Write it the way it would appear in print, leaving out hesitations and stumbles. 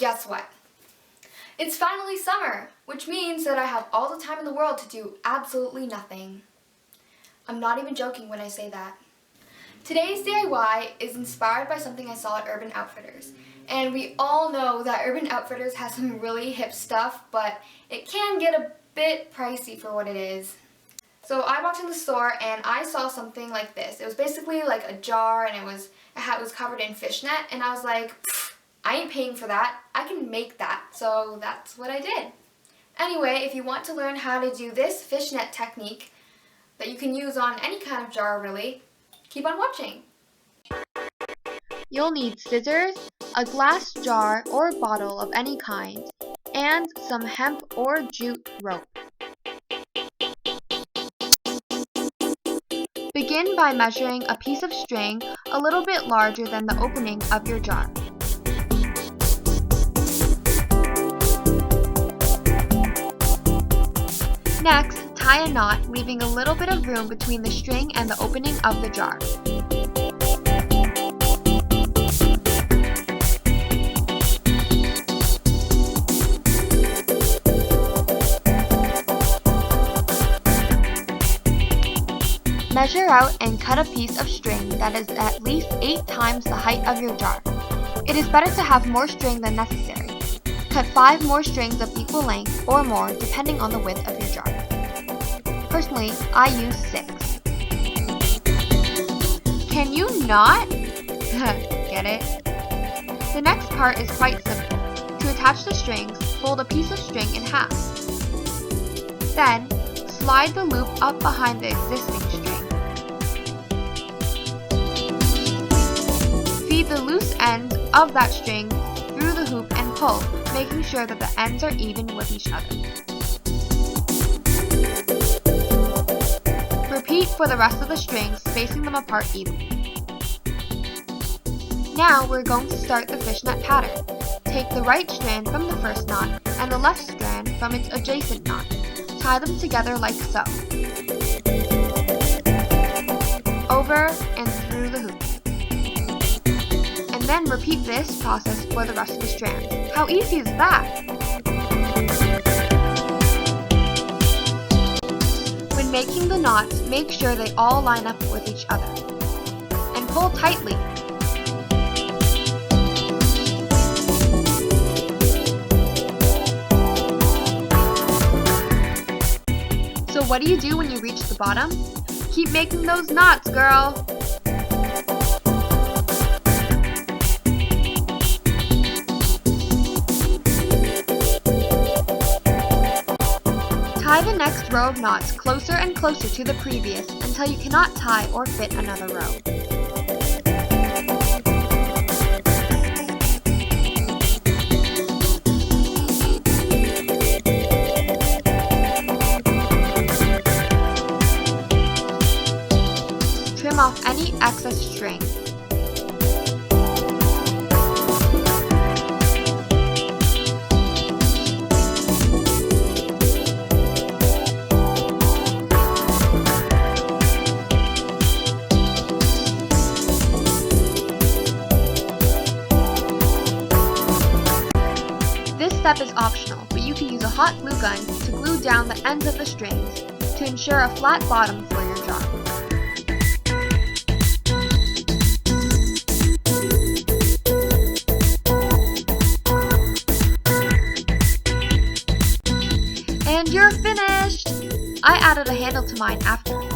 Guess what? It's finally summer, which means that I have all the time in the world to do absolutely nothing. I'm not even joking when I say that. Today's DIY is inspired by something I saw at Urban Outfitters. And we all know that Urban Outfitters has some really hip stuff, but it can get a bit pricey for what it is. So I walked in the store and I saw something like this. It was basically like a jar and it was covered in fishnet, and I was like, I ain't paying for that. I can make that. So that's what I did. Anyway, if you want to learn how to do this fishnet technique that you can use on any kind of jar really, keep on watching. You'll need scissors, a glass jar or bottle of any kind, and some hemp or jute rope. Begin by measuring a piece of string a little bit larger than the opening of your jar. Next, tie a knot, leaving a little bit of room between the string and the opening of the jar. Measure out and cut a piece of string that is at least 8 times the height of your jar. It is better to have more string than necessary. Cut 5 more strings of equal length or more depending on the width of your jar. Personally, I use 6. Can you not? Get it? The next part is quite simple. To attach the strings, fold a piece of string in half. Then, slide the loop up behind the existing string. Feed the loose end of that string through the hoop and pull, making sure that the ends are even with each other. Repeat for the rest of the strings, spacing them apart evenly. Now we're going to start the fishnet pattern. Take the right strand from the first knot and the left strand from its adjacent knot. Tie them together like so. Over and through the hoop. And then repeat this process for the rest of the strands. How easy is that? When making the knots, make sure they all line up with each other. And pull tightly. So what do you do when you reach the bottom? Keep making those knots, girl! Tie the next row of knots closer and closer to the previous until you cannot tie or fit another row. Trim off any excess string. This step is optional, but you can use a hot glue gun to glue down the ends of the strings to ensure a flat bottom for your jar. And you're finished! I added a handle to mine after.